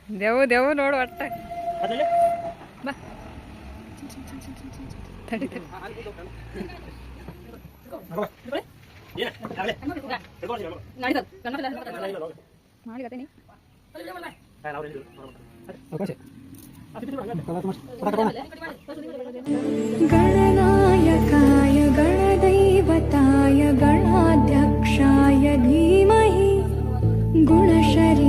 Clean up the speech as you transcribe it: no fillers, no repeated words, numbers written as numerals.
ದೇವು ದೇವು ನೋಡು ಒಟ್ಟ ಬಾ ತಡಿ ತಡಿ ಮಾಡಿಗತ್ತೇನಿ गणनायकाय गणदैवताय गणाध्यक्षाय धीमहि गुणशरीराय